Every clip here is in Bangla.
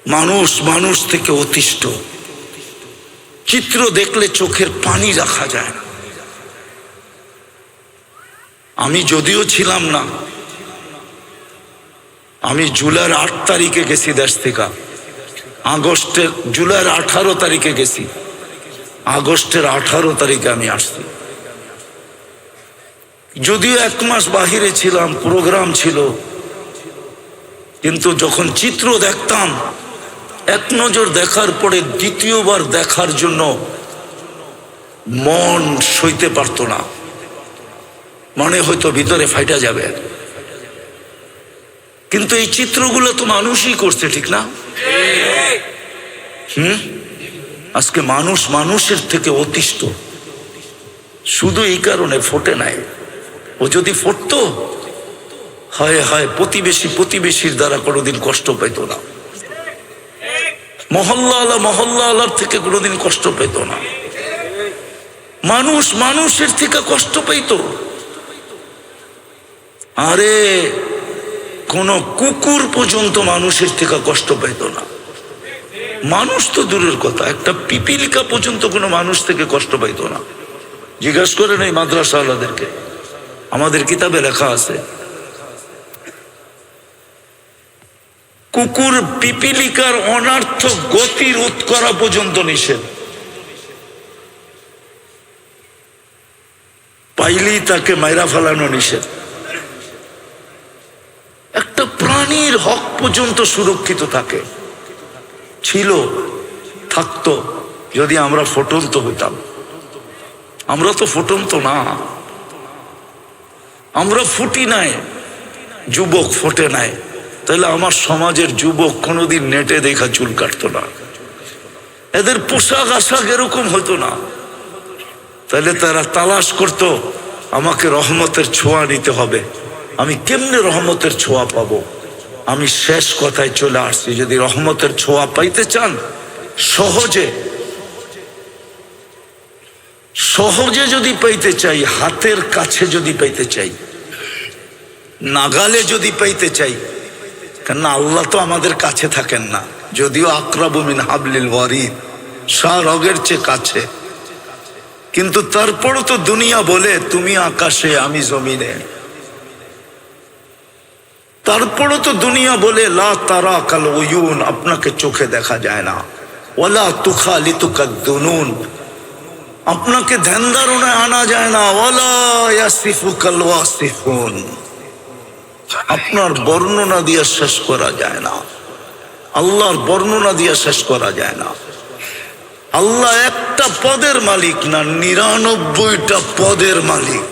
মানুষ মানুষ থেকে অতিষ্ঠ। চিত্র দেখলে চোখের পানি রাখা যায় না। আমি যদিও ছিলাম না, আমি জুলাইয়ের 8 তারিখে গেছি দেশ থেকে, জুলাইয়ের 18 তারিখে গেছি, আগস্টের 18 তারিখে আমি আসছি। যদিও 1 মাস বাহিরে ছিলাম, প্রোগ্রাম ছিল, কিন্তু যখন চিত্র দেখতাম, এক নজর দেখার পরে দ্বিতীয়বার দেখার জন্য মন সইতে পারত না, মনে হয়তো ভিতরে ফাইটা যাবে। কিন্তু এই চিত্রগুলো তো মানুষই করছে, ঠিক না? আজকে মানুষ মানুষের থেকে অতিষ্ঠ, শুধু এই কারণে ফোটে নাই। ও যদি ফুটতো, হয় হয় প্রতিবেশীর দ্বারা কোনোদিন কষ্ট পেত না, মহল্লা আলার থেকে কোনোদিন কষ্ট পেত না, মানুষ মানুষের থেকে কষ্ট পেত। আরে কোন কুকুর পর্যন্ত মানুষের থেকে কষ্ট পেত না। মানুষ তো দূরের কথা, একটা পিপিলিকা পর্যন্ত কোনো মানুষ থেকে কষ্ট পাইত না। জিজ্ঞাসা করেন এই মাদ্রাসা আলাদেরকে, আমাদের কিতাবে লেখা আছে কুকুর পিপিলিকার অনার্থক গতি রোধ করা পর্যন্ত নিষেধ, পাইলেই তাকে মাইরা ফেলানো নিষেধ। একটা প্রাণীর হক পর্যন্ত সুরক্ষিত থাকে, ছিল, থাকতো যদি আমরা ফুটন্ত হইতাম। আমরা তো ফুটন্ত না, আমরা ফুটি নাই, যুবক ফোটে নাই। তাহলে আমার সমাজের যুবক কোনোদিন নেটে দেখা চুল কাটতো না, এদের পোশাক আশাক এরকম হতো না। তাহলে তারা তালাশ করতো আমাকে রহমতের ছোঁয়া নিতে হবে। আমি কেমনে রহমতের ছোঁয়া পাবো? আমি শেষ কথায় চলে আসছি, যদি রহমতের ছোঁয়া পাইতে চান, সহজে যদি পাইতে চাই, হাতের কাছে যদি পাইতে চাই, নাগালে যদি পাইতে চাই, কেননা আল্লাহ তো আমাদের কাছে থাকেন না, যদিও আকরাবু মিন হাবলিল ওয়ারিদ, শাহরগের চেয়ে কাছে, কিন্তু তারপরও তো দুনিয়া বলে তুমি আকাশে আমি জমিনে। তারপরও তো দুনিয়া বলে লা তারা কাল উয়ুন, আপনাকে চোখে দেখা যায় না, ওয়ালা তুখালিতুকা দুনুন, আপনাকে ধ্যান ধারণায় আনা যায় না, ওয়ালা ইয়াসিফুকাল ওয়াসিফুন, আপনার বর্ণনা দিয়ে শেষ করা যায় না, আল্লাহর বর্ণনা দিয়ে শেষ করা যায় না। আল্লাহ একটা পদের মালিক না, 99টা পদের মালিক,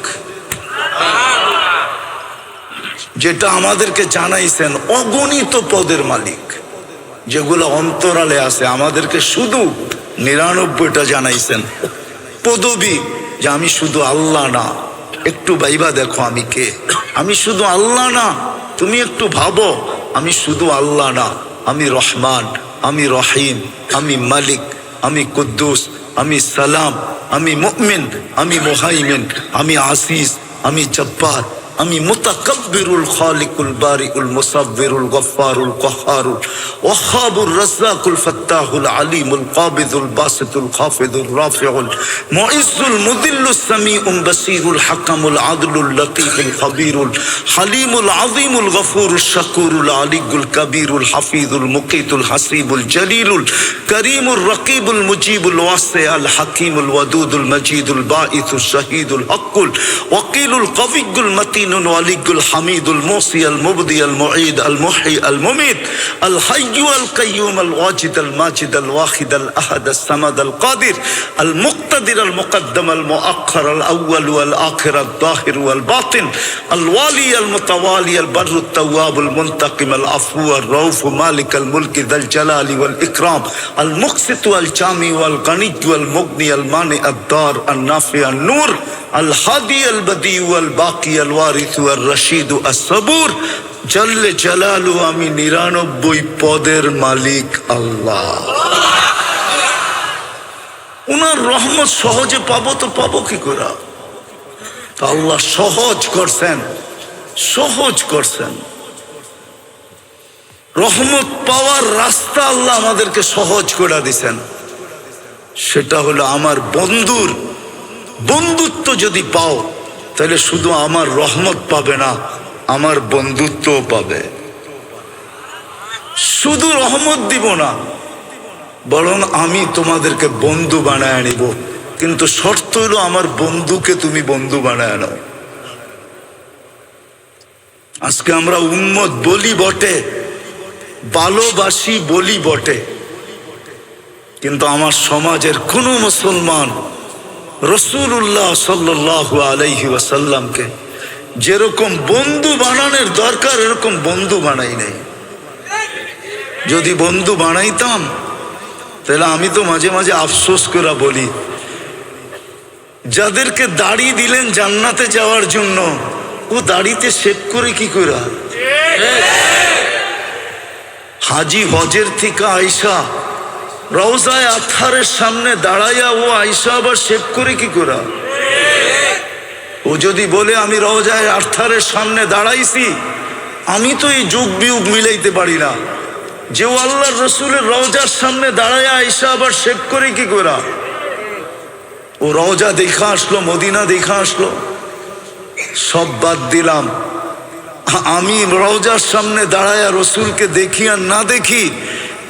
যেটা আমাদেরকে জানাইছেন, অগণিত পদের মালিক, যেগুলো অন্তরালে আছে। আমাদেরকে শুধু 99টা জানাইছেন পদবী, যে আমি শুধু আল্লাহ না, একটু ভাইবা দেখো আমি কে। আমি শুধু আল্লাহ না, তুমি একটু ভাবো, আমি শুধু আল্লাহ না, আমি রহমান, আমি রহিম, আমি মালিক, আমি কুদ্দুস, আমি সালাম, আমি মুমিন, আমি মুহাইমিন, আমি আসিস, আমি জব্বার, আমি মুতাকাব্বিরুল খালিকুল বারিউল মুসাব্বিরুল গফফারুল কহ্হারুল ওয়াহ্হাবুর রাজ্জাকুল ফাত্তাহুল আলিমুল কাবিদুল বাসিতুল খাফিদুর রাফিউল মুইজ্জুল মুদিল্লুস সামিউল বাসীরুল হাকামুল আদলুল লতীফুল খবীরুল হালিমুল আযীমুল গফুরুশ শাকুরুল আলিয়ুল কবীরুল হাফিজুল মুকিতুল হাসিবুল জলিলুল করিমুর রকিবুল মুজিবুল ওয়াসিউল হাকিমুল ওয়াদুদুল মজিদুল বাঈসুশ শাহীদুল হকুল ওয়াকিলুল কবিয়্যুল মতিন ওয়ালিকুল হামিদুল মুসি আল মুবদি আল মুঈদ আল মুহয়ি আল মুমিত আল হাইয়্যু আল কাইয়্যুম আল ওয়াজিদ আল মাজিদ আল ওয়াহিদ আল আহাদ আস সামাদ আল কাদির আল মুক্তাদির আল মুকদ্দম আল মুআখ্খার আল আউয়াল ওয়াল আখির আল যাহির ওয়াল বাতিন আল ওয়ালি আল মুতাওয়ালি আল বররু আত তাওয়াব আল মুনতাকিম আল আফু আর রাউফ মালিক আল মুলক যাল জালালি ওয়াল ইকরাম আল মুকসিত ওয়াল জামি ওয়াল গনি ওয়াল মুগনি আল মানি আদ দার আল নাফি আল নূর আল হাদি আল বদি ওয়াল বাকি আল ওয়ারিস ওয়াল রশিদ আস সবুর জল্লে জালালু, আমি 99 পদের মালিক আল্লাহ। উনার রহমত সহজে পাবো তো পাবো কি করে? আল্লাহ সহজ করছেন, সহজ করছেন। রহমত পাওয়ার রাস্তা আল্লাহ আমাদেরকে সহজ করে দিছেন। সেটা হলো আমার বন্ধুর বন্ধুত্ব যদি পাও, তাহলে শুধু আমার রহমত পাবে না, আমার বন্ধুত্বও পাবে। শুধু রহমত দিব না, বরং আমি তোমাদেরকে বন্ধু বানায় নিব। কিন্তু শর্ত হলো আমার বন্ধুকে তুমি বন্ধু বানায় নাও। আজকে আমরা উম্মত বলি বটে, ভালোবাসি বলি বটে, কিন্তু আমার সমাজের কোন মুসলমান রাসূলুল্লাহ সাল্লাল্লাহু আলাইহি ওয়াসাল্লামকে যেরকম বন্ধু বানানোর দরকার এরকম বন্ধু বানাই নাই। যদি বন্ধু বানাইতাম তাহলে আমি তো মাঝে মাঝে আফসোস করে বলি, যাদেরকে দাড়ি দিলেন জান্নাতে যাওয়ার জন্য, ও দাড়িতে শেভ করে কি করে? হাজি হজের থেকে আইসা রওজায়ে আতহারের সামনে দাঁড়াইয়া ও আইসা আবার শেভ করে কি করে? ও যদি বলে আমি রওজায়ে আতহারের সামনে দাঁড়াইছি, আমি তো এই যুগ বিয়োগ মিলাইতে পারি না যে ও আল্লাহর রসুলের রওজার সামনে দাঁড়াইয়া আইসা আবার শেভ করে কি করে? ও রওজা দেখা আসলো, মদিনা দেখা আসলো, সব বাদ দিলাম। আমি রওজার সামনে দাঁড়ায়া রসুলকে দেখি আর না দেখি,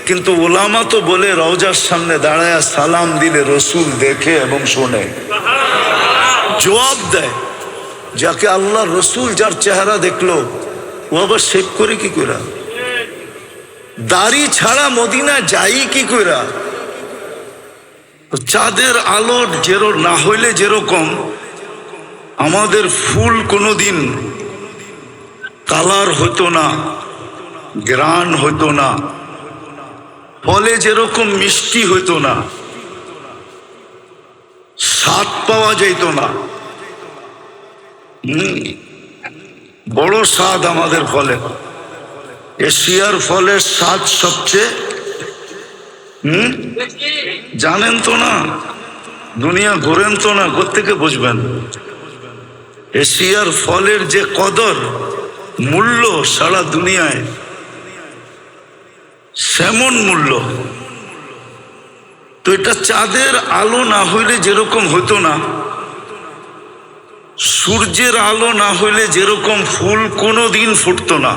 কিন্তু ওলামা তো বলে রওজার সামনে দাঁড়ায়া সালাম দিলে রসুল দেখে এবং শোনে, জবাব দেয়। যাকে আল্লাহ রসুল যার চেহারা দেখলো, ও আবার শেভ করে কি করে? দাড়ি ছাড়া মদিনা যাই কি করে? চাঁদের আলোর যেরো না হইলে যেরকম আমাদের ফুল কোনোদিন কালার হতো না, গ্রান হতো না, ফলে যেরকম মিষ্টি হতো না, স্বাদ পাওয়া যেত না। বড় স্বাদ আমাদের ফলে, এশিয়ার ফলের স্বাদ সবচেয়ে জানেন তো না, দুনিয়া ঘোরেন তো না, কোত্থেকে বুঝবেন? এশিয়ার ফলের যে কদর মূল্য সারা দুনিয়ায় সেমন মূল্য। তো এটা চাঁদের আলো না হইলে যেরকম হতো না, সূর্যের আলো না হইলে যেরকম ফুল কোনোদিন ফুটতো না,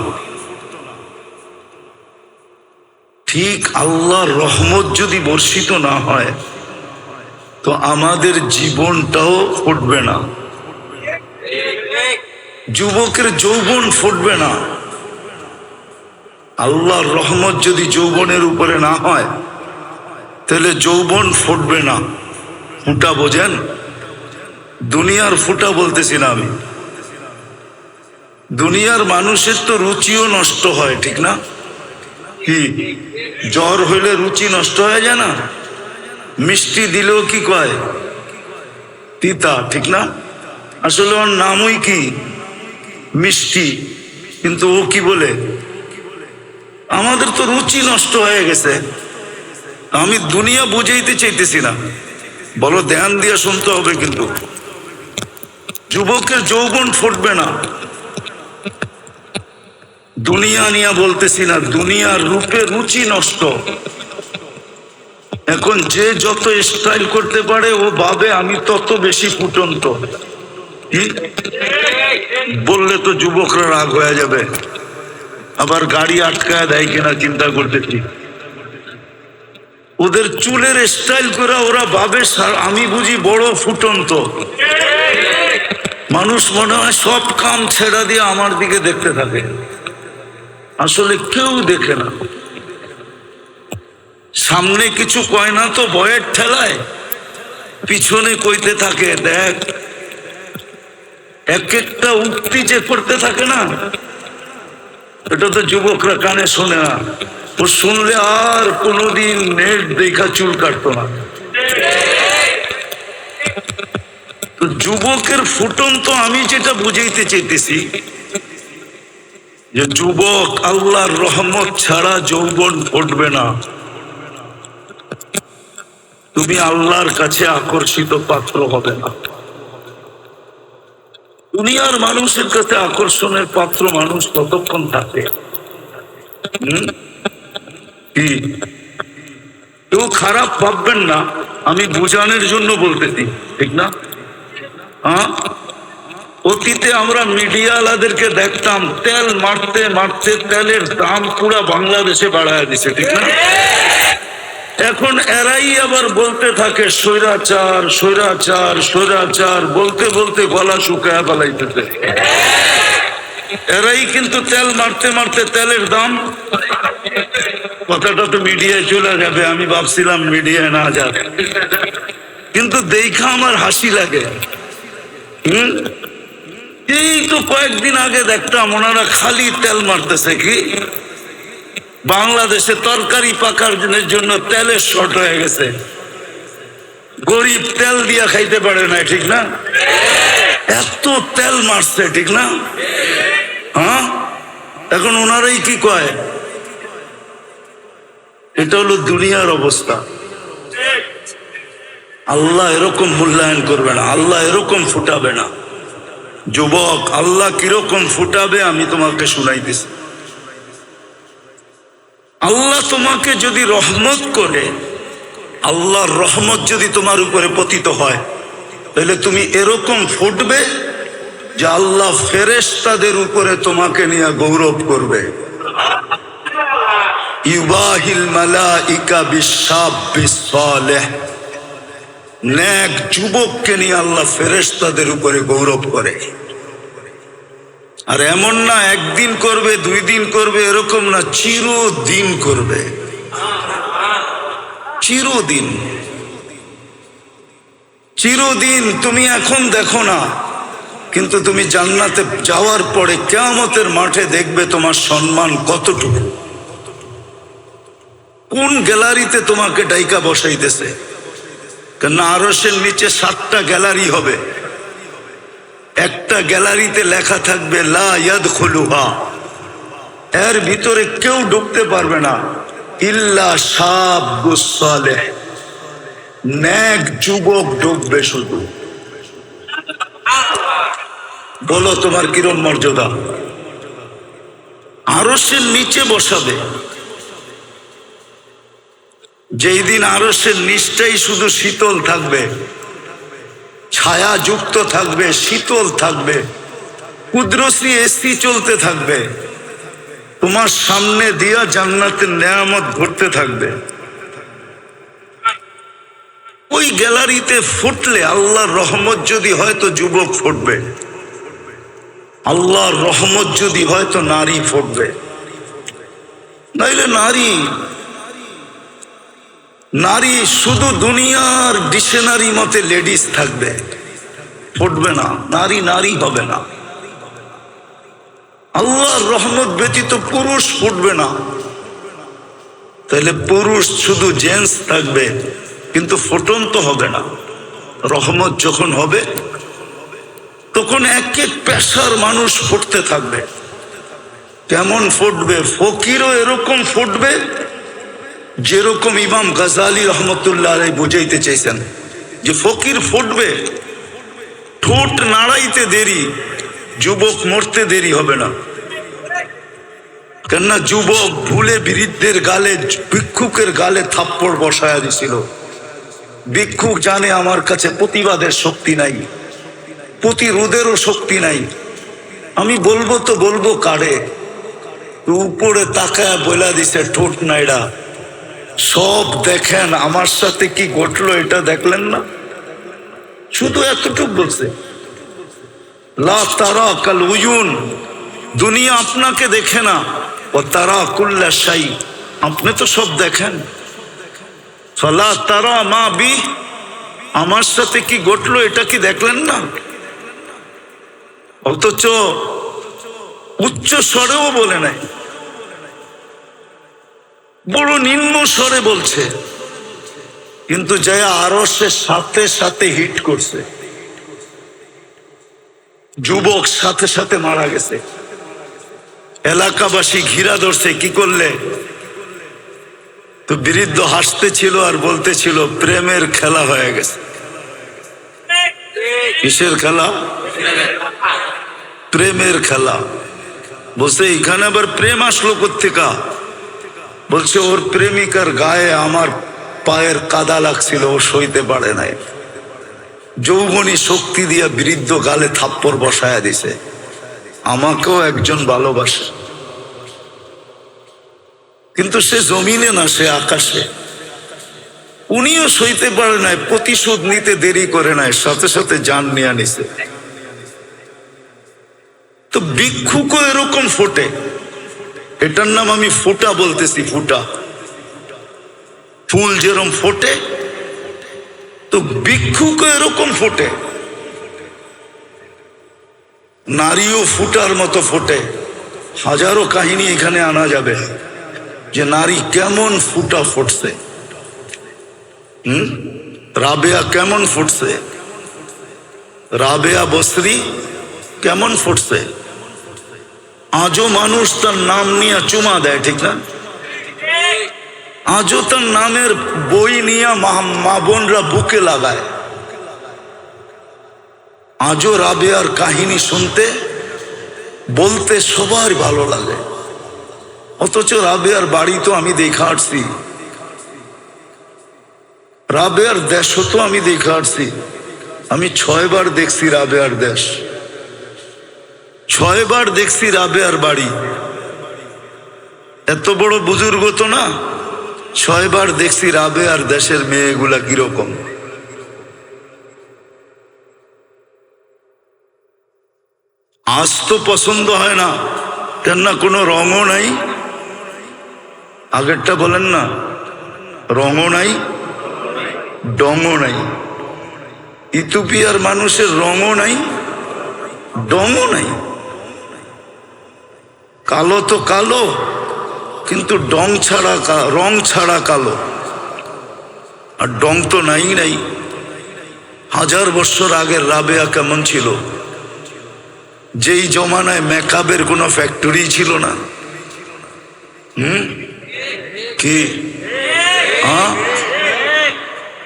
ঠিক আল্লাহর রহমত যদি বর্ষিত না হয় তো আমাদের জীবনটাও ফুটবে না, যুবকের যৌবন ফুটবে না। আল্লাহর রহমত যদি যৌবনের উপরে না হয় তাহলে যৌবন ফুটবে না। ফুটা বোঝেন? দুনিয়ার ফুটা বলতেছি না আমি, দুনিয়ার মানুষের তো রুচিও নষ্ট হয়, ঠিক না? কি জ্বর হইলে রুচি নষ্ট হয়ে যায় না? মিষ্টি দিলেও কি কয়? তিতা, ঠিক না? আসলে ওর নামই কি মিষ্টি, কিন্তু ও কি বলে? আমাদের তো রুচি নষ্ট হয়ে গেছে। আমি দুনিয়া বুঝাইতে চাইতেছি না, বলো ধ্যান দিয়ে শুনতে হবে। কিন্তু যুবকের যৌবন ফুটবে না, দুনিয়া নিয়ে বলতেছি না, দুনিয়ার রূপে রুচি নষ্ট। এখন যে যত স্টাইল করতে পারে ও ভাবে আমি তত বেশি ফুটন্ত। বললে তো যুবকরা রাগ হয়ে যাবে, আবার গাড়ি আটকায় দেয় কিনা চিন্তা করতেছি। ওদের চুলের স্টাইল করে ওরা ভাবে আমি বুঝি বড় ফুটন্ত। মানুষ মনে হয় সব কাম ছেড়া দিয়ে আমার দিকে দেখতে থাকে, আসলে কেউ দেখে না। সামনে কিছু কয় না তো ভয়ের ঠেলায় পিছনে কইতে থাকে, দেখ। এক একটা উক্তি যে করতে থাকে না, এটা তো যুবকরা কানে শোনে না। ও শুনলে আর কোনোদিন নেট দেখা চুল কাটতো না। তো যুবকের ফুটন্ত আমি যেটা বুঝাইতে চাইতেছি যে যুবক আল্লাহর রহমত ছাড়া যৌবন ফুটবে না। তুমি আল্লাহর কাছে আকর্ষিত পাত্র হবে না। দুনিয়ার মানুষের কাছে আকর্ষণের পাত্র মানুষ ততক্ষণ থাকে হুম? কি কেউ খারাপ ভাববেন না, আমি বোঝানোর জন্য বলতেছি, ঠিক না? হ্যাঁ, অতীতে আমরা মিডিয়াওয়ালাদেরকে দেখতাম তেল মারতে মারতে তেলের দাম পুরা বাংলাদেশে বাড়ায় দিছে, ঠিক না? এখন এরাই আবার বলতে থাকে স্বৈরাচার স্বৈরাচার স্বৈরাচার, বলতে বলতে গলা শুকায় ফেলাইতেছে। এরাই কিন্তু তেল মারতে মারতে তেলের দাম, কথাটা তো মিডিয়ায় চলে যাবে, আমি ভাবছিলাম মিডিয়ায় না যাবে, কিন্তু দেখা আমার হাসি লাগে। এই তো কয়েকদিন আগে দেখতাম ওনারা খালি তেল মারতেছে, কি বাংলাদেশে তরকারি পাকার জন্য তেলের শর্ট হয়ে গেছে, গরিব তেল দিয়া খাইতে পারে না, ঠিক না? এত তেল মারছে, ঠিক না? হ্যাঁ, এখন ওনারাই কি কয়, এটা হলো দুনিয়ার অবস্থা। আল্লাহ এরকম মূল্যায়ন করবে না, আল্লাহ এরকম ফুটাবে না। যুবক, আল্লাহ কিরকম ফুটাবে আমি তোমাকে শুনাইতেছি। আল্লাহ তোমাকে যদি রহমত করে, আল্লাহর রহমত যদি তোমার উপরে পতিত হয়, তাহলে তুমি এরকম ফুটবে যে আল্লাহ ফেরেশতাদের উপরে তোমাকে নিয়ে গৌরব করবে। ইউবাহিল মালাইকা বিশাব্বিস সালেহ, নেক যুবককে নিয়ে আল্লাহ ফেরেশতাদের উপরে গৌরব করে। আর এমন না একদিন করবে, 2 দিন করবে, এরকম না, চিরদিন করবে, চিরদিন। চিরদিন তুমি এখন দেখো না, কিন্তু তুমি জান্নাতে যাওয়ার পরে কিয়ামতের মাঠে দেখবে তোমার সম্মান কতটুকু। কোন গ্যালারিতে তোমাকে ডাইকা বসাইতেছে, কেন আরশের নিচে 7টা গ্যালারি হবে, একটা গ্যালারিতে লেখা থাকবে লা ইয়াদখুলুহা, এর ভিতরে কেউ ঢুকতে পারবে না, ইল্লা শাবুস সালেহ, নেক যুবক ঢুকবে শুধু। বলো তোমার কিরম মর্যাদা। আরশের নিচে বসাবে, যেই দিন আরশের নিচটাই শুধু শীতল থাকবে, ছায়া যুক্ত থাকবে, শীতল থাকবে, কুদরতি এসি চলতে থাকবে, তোমার সামনে দিয়া জান্নাতের নেয়ামত ঘুরতে থাকবে। ওই গ্যালারিতে ফুটলে আল্লাহর রহমত যদি হয় তো যুবক ফুটবে, আল্লাহর রহমত যদি হয় তো নারী ফুটবে, নাইলে নারী শুধু দুনিয়ার ডিকশনারি মতে লেডিস থাকবে, ফুটবে না, নারী হবে না। আল্লাহর রহমত ব্যতীত পুরুষ ফুটবে না, তাহলে পুরুষ শুধু জেন্টস থাকবে, কিন্তু ফুটন্ত হবে না। রহমত যখন হবে তখন এক এক পেশার মানুষ ফুটতে থাকবে। কেমন ফুটবে? ফকিরও এরকম ফুটবে যেরকম ইমাম গাজালি রহমতুল্লাহ আলাইহি বুঝাইতে চাইছেন, যে ফকির ফুটবে, ঠোঁট নাড়াইতে দেরি, যুবক মরতে দেরি হবে না। কেননা যুবক ভুলে বৃদ্ধের গালে, ভিক্ষুকের গালে থাপ্পড় বসায়া দিছিল। ভিক্ষুক জানে আমার কাছে প্রতিবাদের শক্তি নাই, প্রতিরোধেরও শক্তি নাই, আমি বলবো তো বলবো কারে, উপরে তাকায় বলা দিছে ঠোঁট নাইড়া, সব দেখেন আমার সাথে কি ঘটলো এটা দেখলেন না, শুধু এতটুক বলছে, লা তারা কাল উয়ুন, দুনিয়া আপনাকে দেখে না, ও তারা কুল্লা শাই, আপনি তো সব দেখেন। ফালা তারা মা বি, আমার সাথে কি ঘটলো এটা কি দেখলেন না? অথচ উচ্চ স্বরেও বলে নাই, বড় নিম্ন স্বরে বলছে, কিন্তু যায় আরশের সাথে সাথে হিট করছে, যুবক সাথে সাথে মারা গেছে। এলাকাবাসী ঘিরা ধরছে, কি করলে? তো বৃদ্ধ হাসতেছিল আর বলতেছিল প্রেমের খেলা হয়ে গেছে। কিসের খেলা? প্রেমের খেলা। বলছে এখানে আবার প্রেম আসলো কোত্থেকা? বলছে ওর প্রেমিকার গায়ে আমার পায়ের কাদা লাগছিল, ও সইতে পারে নাই। যৌবনী শক্তি দিয়া বৃদ্ধ গালে থাপ্পড় বসায়া দিছে। আমাকেও একজন ভালোবাসে, কিন্তু সে জমিনে না, সে আকাশে। উনিও সইতে পারে নাই, প্রতিশোধ নিতে দেরি করে নাই, সাথে সাথে জান নিয়ে নিছে। তো ভিক্ষুকও এরকম ফোটে, এটার নাম আমি ফোঁটা বলতেছি। ফোঁটা ফুল যেরকম ফোটে, তো ভিক্ষুকও এরকম ফোটে। নারীও ফুটার মতো ফোটে। হাজারো কাহিনী এখানে আনা যাবে যে নারী কেমন ফুটা ফুটছে। রাবেয়া কেমন ফুটছে, রাবেয়া বসরি কেমন ফুটছে। আজও মানুষ তার নাম নিয়ে চুমা দেয়, ঠিক না? আজও তার নামের বই নিয়ে মা বোনরা বুকে লাগায়। আজও রাবেয়ার কাহিনী শুনতে বলতে সবার ভালো লাগে। অথচ রাবেয়ার বাড়ি তো আমি দেখা আসছি, রাবেয়ার দেশও তো আমি দেখা আসছি। আমি 6 বার দেখছি রাবেয়ার দেশ, 6 বার দেখছি রাবেয়ার বাড়ি। এত বড় বুজুর্গ তো না, 6 বার দেখছি রাবেয়ার দেশের মেয়েগুলা কিরকম। আজ তো পছন্দ হয় না, কেননা কোনো রঙও নাই। আগেরটা বলেন না, রঙও নাই, ডঙও নাই। ইথিওপিয়ার মানুষের রঙও নাই, ডঙও নাই। কালো তো কালো, কিন্তু রং ছাড়া কালো। আর ডং তো নাই নাই। 1000 বছর আগের রাবেয়া কেমন ছিল? যেই জমানায় মেকআপের কোনো ফ্যাক্টরি ছিল না। কি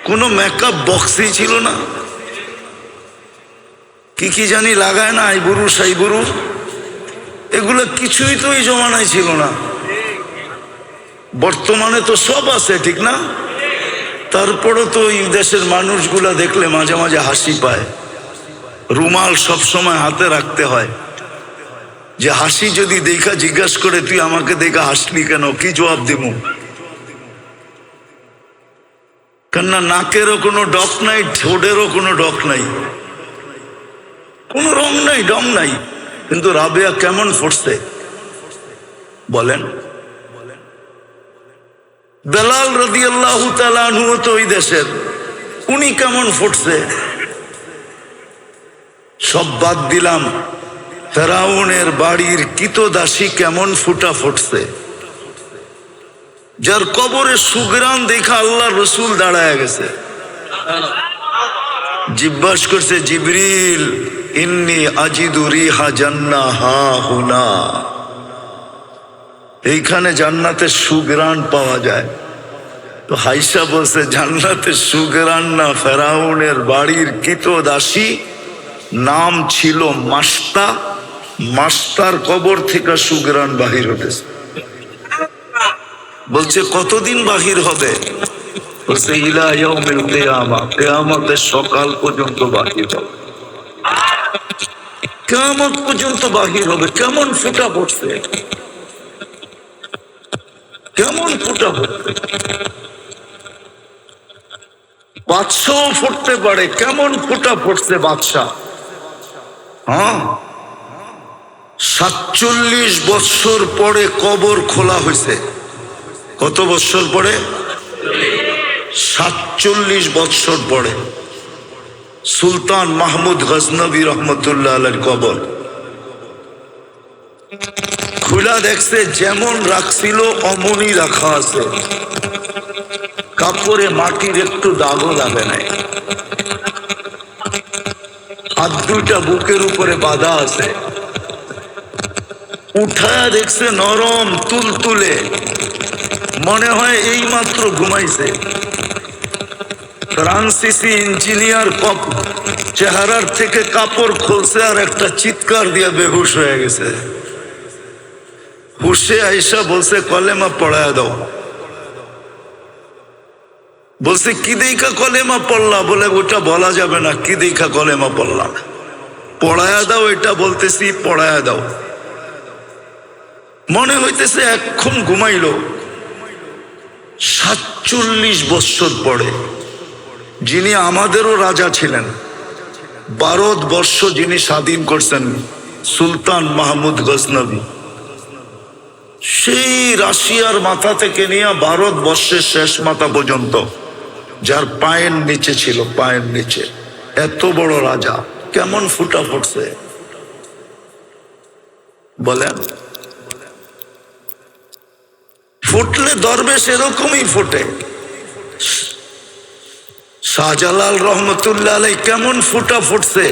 কোনো মেকআপ বক্সই ছিল না। কি জানি লাগায় না, আইবুরু সাইবুরু, এগুলো কিছুই তো এই জমানায় ছিল না। বর্তমানে তো সব আছে, ঠিক না? তারপরও তো এই দেশের মানুষগুলা দেখলে মাঝে মাঝে হাসি পায়। রুমাল সব সময় হাতে রাখতে হয়, যে হাসি যদি দেখা জিজ্ঞাসা করে তুই আমাকে দেখা হাসলি কেন, কি জবাব দিব? কেননা নাকেরও কোনো ডক নাই, ঠোঁটেরও কোনো ডক নাই, কোনো রং নাই, ডং নাই। কিন্তু রাবেয়া কেমন ফুটছে বলেন? বেলাল রাদিয়াল্লাহু তাআলা আনহু তো ওই দেশের, উনি কেমন ফুটছে? সব বাদ দিলাম, ফেরাউনের বাড়ির কিতদাসী কেমন ফুটা ফুটছে, যার কবরে সুগ্রাণ দেখা আল্লাহ রসুল দাঁড়ায় গেছে। জিজ্ঞাস করছে, জিবরিল ইন্নী আজিদু রিহা জান্নাহ হা হুনা, এইখানে জান্নাতের সুগ্রাণ পাওয়া যায়। তো হাইসা বলছে, জান্নাতের সুগ্রাণ না, ফেরাউনের বাড়ির কিতদাসী, নাম ছিল মাস্তা, মাস্টার কবর থেকে সুগ্রাণ বাহির হতেছে। বলছে কতদিন বাহির হবে? বলছে ইলা ইয়াউমিল কিয়ামা, কিয়ামতের সকাল পর্যন্ত বাহির হবে, কিয়ামত পর্যন্ত বাহির হবে। কেমন ফুটা পড়ছে, কেমন ফুটা পড়ছে। বাদশাও ফুটতে পারে, কেমন ফুটা পড়ছে বাদশাহ। 47 বৎসর পরে কবর খোলা হয়েছে। কত বৎসর পরে? 47 বৎসর পরে সুলতান মাহমুদ গজনবী রহমতুল্লাহ আলাইহির কবর খোলা। দেখছে যেমন রাখছিল অমনি রাখা আছে, কাপড়ে মাটির একটু দাগও লাগে নাই। হাত দুইটা বুকের উপরে বাঁধা আছে। উঠায়া দেখছে নরম তুলতুলে, মনে হয় এই মাত্র ঘুমাইছে। ফ্রান্সিসি ইঞ্জিনিয়ার চেহারার থেকে কাপড় খুলছে আর একটা চিৎকার দিয়ে বেহুশ হয়ে গেছে। হুশে আইসা বলছে কলেমা পড়ায় দাও। বলছে কি দেখা কলেমা পড়লা? বলে ওটা বলা যাবে না, কি দেখা কলেমা পড়লা। পড়ায়া দাও, এটা বলতেছি পড়ায়া দাও। মনে হইতেছে এখন ঘুমাইল। 47 বৎসর পরে যিনি আমাদেরও রাজা ছিলেন, ভারতবর্ষ যিনি স্বাধীন করছেন, সুলতান মাহমুদ গজনবী, সেই রাশিয়ার মাথা থেকে নিয়ে ভারতবর্ষের শেষ মাথা পর্যন্ত, যার পায়ের নিচে ছিল, পায়ের নিচে এত বড় রাজা, কেমন ফুটা ফুটছে বলেন? ফুটলে দরবেশ এরকমই ফুটে। শাহজালাল রহমতুল্লাহ আলাই কেমন ফুটা ফুটছে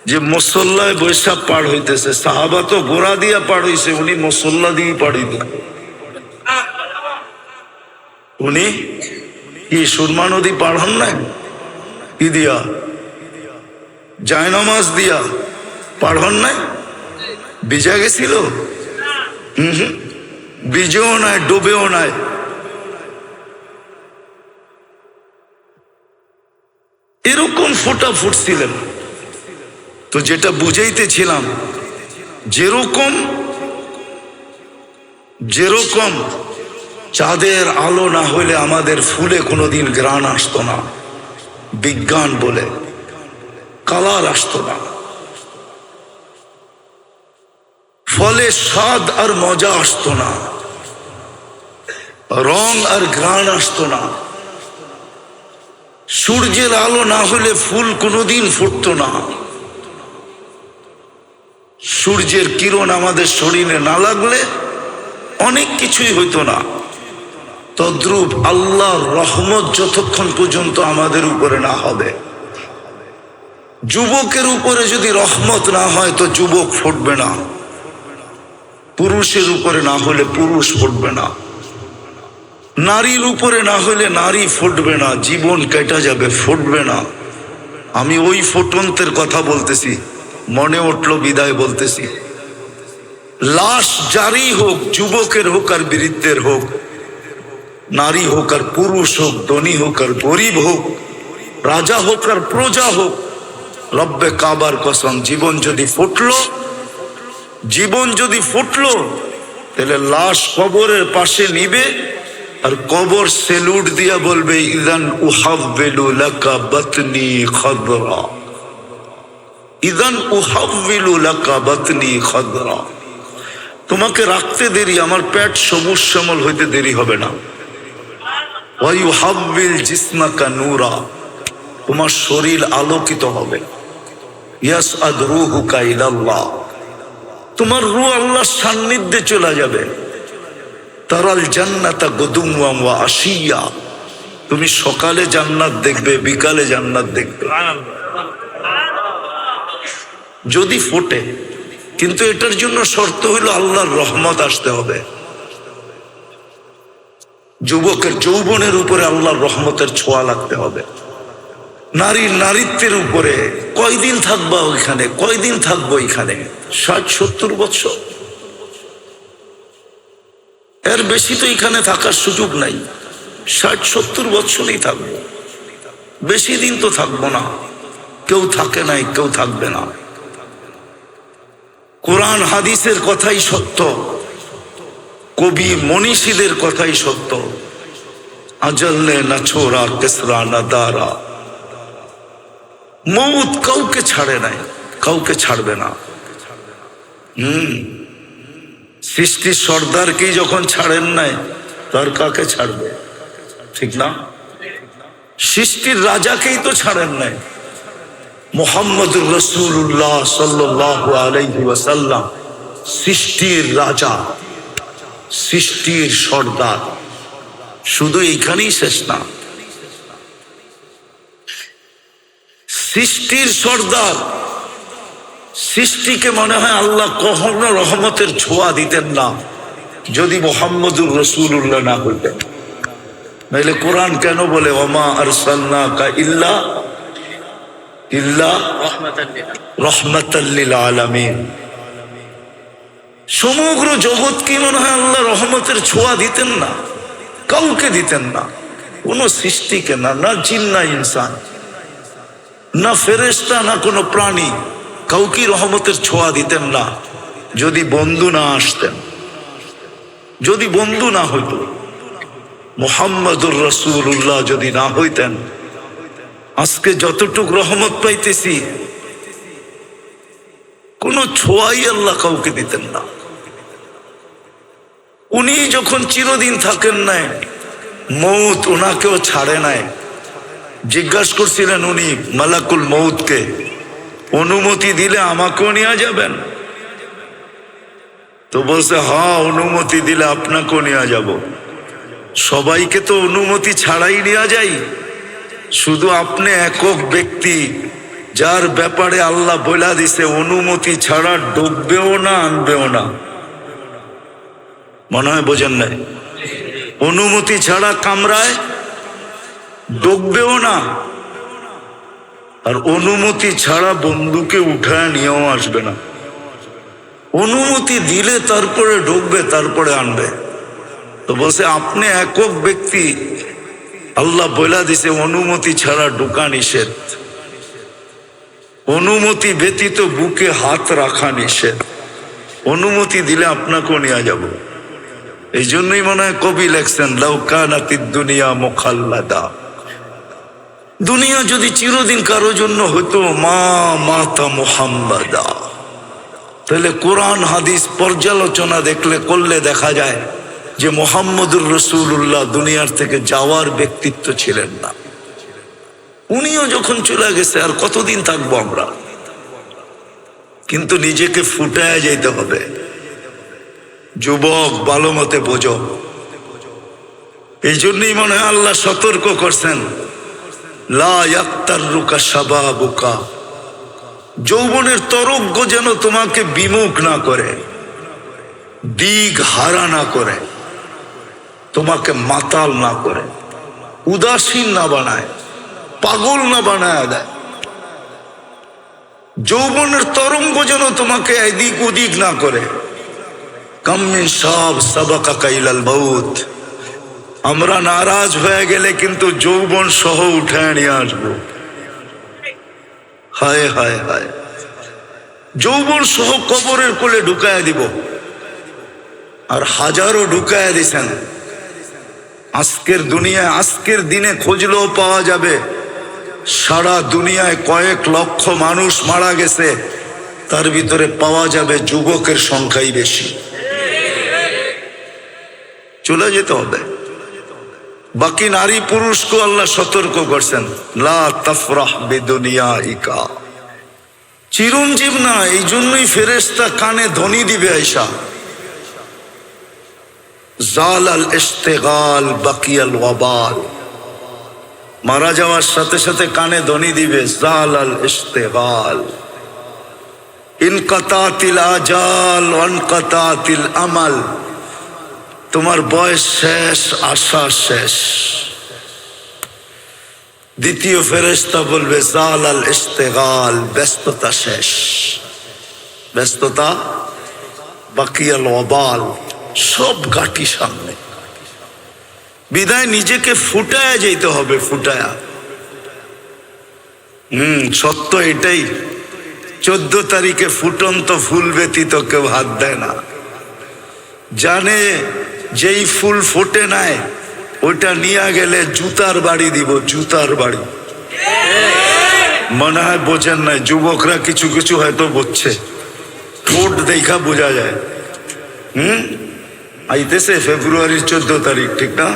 যে মুসল্লায় বৈশাখ পার হইতেছে। সাহাবা তো গোড়া দিয়া পার হইছে, উনি মুসল্লা দিয়ে পাড়ি দিল। উনি কি সুরমা নদী পার হন নাই? কি দিয়া? জায়নামাজ দিয়া পার হন নাই? ভিজা গেছিল? ভিজেও নাই, ডুবেও নাই। এরকম ফোটা ফুটছিলেন। তো যেটা বুঝাইতেছিলাম, যেরকম যেরকম চাঁদের আলো না হলে আমাদের ফুলে কোনোদিন ঘ্রাণ আসতো না, বিজ্ঞান বলে কালার আসতো না, ফলে স্বাদ আর মজা আসতো না, রং আর ঘ্রাণ আসতো না। সূর্যের আলো না হলে ফুল কোনোদিন ফুটতো না। সূর্যের কিরণ আমাদের শরীরে না লাগলে অনেক কিছুই হইতো না। তদ্রূপ আল্লাহর রহমত যতক্ষণ পর্যন্ত আমাদের উপরে না হবে, যুবকের উপরে যদি রহমত না হয় তো যুবক ফুটবে না, পুরুষের উপরে না হলে পুরুষ ফুটবে না, নারীর উপরে না হলে নারী ফুটবে না, জীবন কেটে যাবে, ফুটবে না। আমি ওই ফুটন্তের কথা বলতেছি, মনে উঠলো বিদায় বলতেছি। লাশ জারি হোক, যুবকের হোক আর বৃদ্ধের হোক, নারী হোক আর পুরুষ হোক, ধনী হোক আর গরিব হোক, রাজা হোক আর প্রজা হোক, রব্বে কাবার কসম, জীবন যদি ফুটলো, জীবন যদি ফুটলো, তাহলে লাশ কবরের পাশে নিবে আর কবর সেলুট দিয়া বলবে, ইদান উহাব্বিলু লাকা বাতনি খাদরা, ইদান উহাব্বিলু লাকা বাতনি খাদরা। তোমাকে রাখতে দেরি, আমার পেট সবুজ শ্যামল হইতে দেরি হবে না। ওয়া ইউহাব্বিল জিসমাকা নূরা, তোমার শরীর আলোকিত হবে। ইয়াসআদ রূহুকা ইলাল্লাহ, তোমার রূহ আল্লাহর সান্নিধ্যে চলে যাবে। তারাল জান্নাতা গুদুওয়াম ওয়া আশিয়া, তুমি সকালে জান্নাত দেখবে, বিকালে জান্নাত দেখবে যদি ফোটে। কিন্তু এটার জন্য শর্ত হইল আল্লাহর রহমত আসতে হবে। যুবকের যৌবনের উপরে আল্লাহর রহমতের ছোঁয়া লাগতে হবে। নারীর নারীত্বের উপরে কয়দিন থাকবা ওইখানে, কয়দিন থাকবো এখানে? 60-70 বছর, এর বেশি তো এখানে থাকার সুযোগ নাই। 60-70 বছরই থাকবো, বেশি দিন তো থাকবো না। কেউ থাকে নাই, কেউ থাকবে না। কোরআন হাদিসের কথাই সত্য, কবি মনীষীদের কথাই সত্য। আজল্লে না ছোড়া কেসরা না দারা, মৌত কাউকে ছাড়ে নাই, কাউকে ছাড়বে না। সৃষ্টির সর্দারকেই যখন ছাড়েন নাই, তার কাকে ছাড়বে? ঠিক না? সৃষ্টির রাজাকেই তো ছাড়েন নাই। মুহাম্মদুর রাসূলুল্লাহ সাল্লাল্লাহু আলাইহি ওয়াসাল্লাম সৃষ্টির রাজা, সৃষ্টির সর্দার। শুধু এইখানেই শেষ না, সৃষ্টির সর্দার। সৃষ্টিকে মনে হয় আল্লাহ কখনো রহমতের ছোঁয়া দিতেন না যদি মুহাম্মদুর রাসূলুল্লাহ না হইতেন। নাইলে কোরআন কেন বলে ওমা আরসালনাকা ইল্লা রাহমাতাল লিল আলামিন। সমগ্র জগৎ কি মনে হয় আল্লাহ রহমতের ছোঁয়া দিতেন না? কাউকে দিতেন না, কোনো সৃষ্টিকে না, না জিন না ইনসান, না ফেরেশতা, না কোনো প্রাণী, কাউকে রহমতের ছোঁয়া দিতেন না যদি বন্ধু না আসতেন, যদি বন্ধু না হইতো, মুহাম্মদুর রাসূলুল্লাহ যদি না হইতেন, আজকে যতটুক রহমত পাইতেছি কোন ছোঁয়াই আল্লাহ কাউকে দিতেন না। উনি যখন চিরদিন থাকেন নাই, মৌত ওনাকেও ছাড়ে নাই। জিজ্ঞাসা করছিলেন উনি মালাকুল মৌতকে, অনুমতি দিলে আমাকেও নিয়ে যাবেন? তো বলছে হ্যাঁ, অনুমতি দিলে আপনাকেও নিয়ে যাব। সবাইকে তো অনুমতি ছাড়াই নিয়ে যাই, শুধু আপনি একক ব্যক্তি যার ব্যাপারে আল্লাহ বলে দিছে অনুমতি ছাড়া ডুববেও না, আনবেও না। মনে হয় বোঝেন নাই? অনুমতি ছাড়া কামরায় ডুববেও না, আর অনুমতি ছাড়া বন্ধুকে উঠায় নিয়েও আসবে না। অনুমতি দিলে তারপরে ঢুকবে, তারপরে আনবে। তো বলছে আপনি একক ব্যক্তি, আল্লাহ বলে দিছে অনুমতি ছাড়া ঢোকা নিষেধ, অনুমতি ব্যতীত বুকে হাত রাখা নিষেধ, অনুমতি দিলে আপনাকেও নিয়ে যাব। এই জন্যই মনে হয় কবি লেখছেন লাউ কানাতিদ দুনিয়া মুখাল্লাদা, দুনিয়া যদি চিরদিন কারো জন্য হতো মা মাতা মুহাম্মাদা। তাহলে কোরআন হাদিস পর্যালোচনা করলে দেখা যায় যে মুহাম্মদুর রাসূলুল্লাহ দুনিয়ার থেকে যাওয়ার ব্যক্তিত্ব ছিলেন না। উনিও যখন চলে গেছে আর কতদিন থাকবো আমরা? কিন্তু নিজেকে ফুটায় যেতে হবে। যুবক ভালো মতে বোঝো। এই জন্যই মনে হয় আল্লাহ সতর্ক করছেন লা ইয়াক্তাররুকা শাবাবুকা, যৌবনের তরঙ্গ যেন তোমাকে বিমুখ না করে, দিক হারা না করে, তোমাকে মাতাল না করে, উদাসীন না বানায়, পাগল না বানায় দেয়। যৌবনের তরঙ্গ যেন তোমাকে এদিক ওদিক না করে। কাম মিন শাব সাবাকা ইলাল মাউত, আমরা নারাজ হয়ে গেলে কিন্তু যৌবন সহ উঠে নিয়ে আসবো। হায় হায় হায়, যৌবন সহ কবরের কোলে ঢুকায় দিব। আর হাজারো ঢুকায় দিছেন। আজকের দুনিয়ায়, আজকের দিনে খুঁজলেও পাওয়া যাবে সারা দুনিয়ায় কয়েক লক্ষ মানুষ মারা গেছে, তার ভিতরে পাওয়া যাবে যুবকের সংখ্যাই বেশি। চলে যেতে হবে। বাকি নারী পুরুষকে আল্লাহ সতর্ক করছেন লা তাফরাহ বিদুনিয়াইকা, চিরঞ্জীব না। এই জন্যই ফেরেশতা কানে ধ্বনি দিবে আয়েশা, জালাল ইশতিগাল বাকিয়াল ওয়াবাল, মারা যাওয়ার সাথে সাথে কানে ধ্বনি দিবে জালাল ইশতিগাল, ইনকাতাতিল আজাল ওয়ানকাতাতিল আমাল, তোমার বয়স শেষ, আশা শেষ। দ্বিতীয় ফেরেশতা বলবে জালাল ইশতিগাল, ব্যস্ততা শেষ, ব্যস্ততা, বাকিয়াল ওয়াবাল, সব ঘাটি সামনে। বিদায় নিজেকে ফুটায়া যেতে হবে, ফুটায়া। সত্য এটাই। 14 তারিখে ফুটন্ত ফুল ব্যতীত কেউ হাত দেয় না। জানে যেই ফুল ফোটে নাই ওইটা নিয়ে গেলে জুতার বাড়ি দিব, জুতার বাড়ি। মনে হয় বোঝেন নাই, যুবকরা কিছু কিছু হয়তো বুঝছে, ঠোঁট দেখা বোঝা যায়। আইতেছে ফেব্রুয়ারির 14 তারিখ, ঠিক না?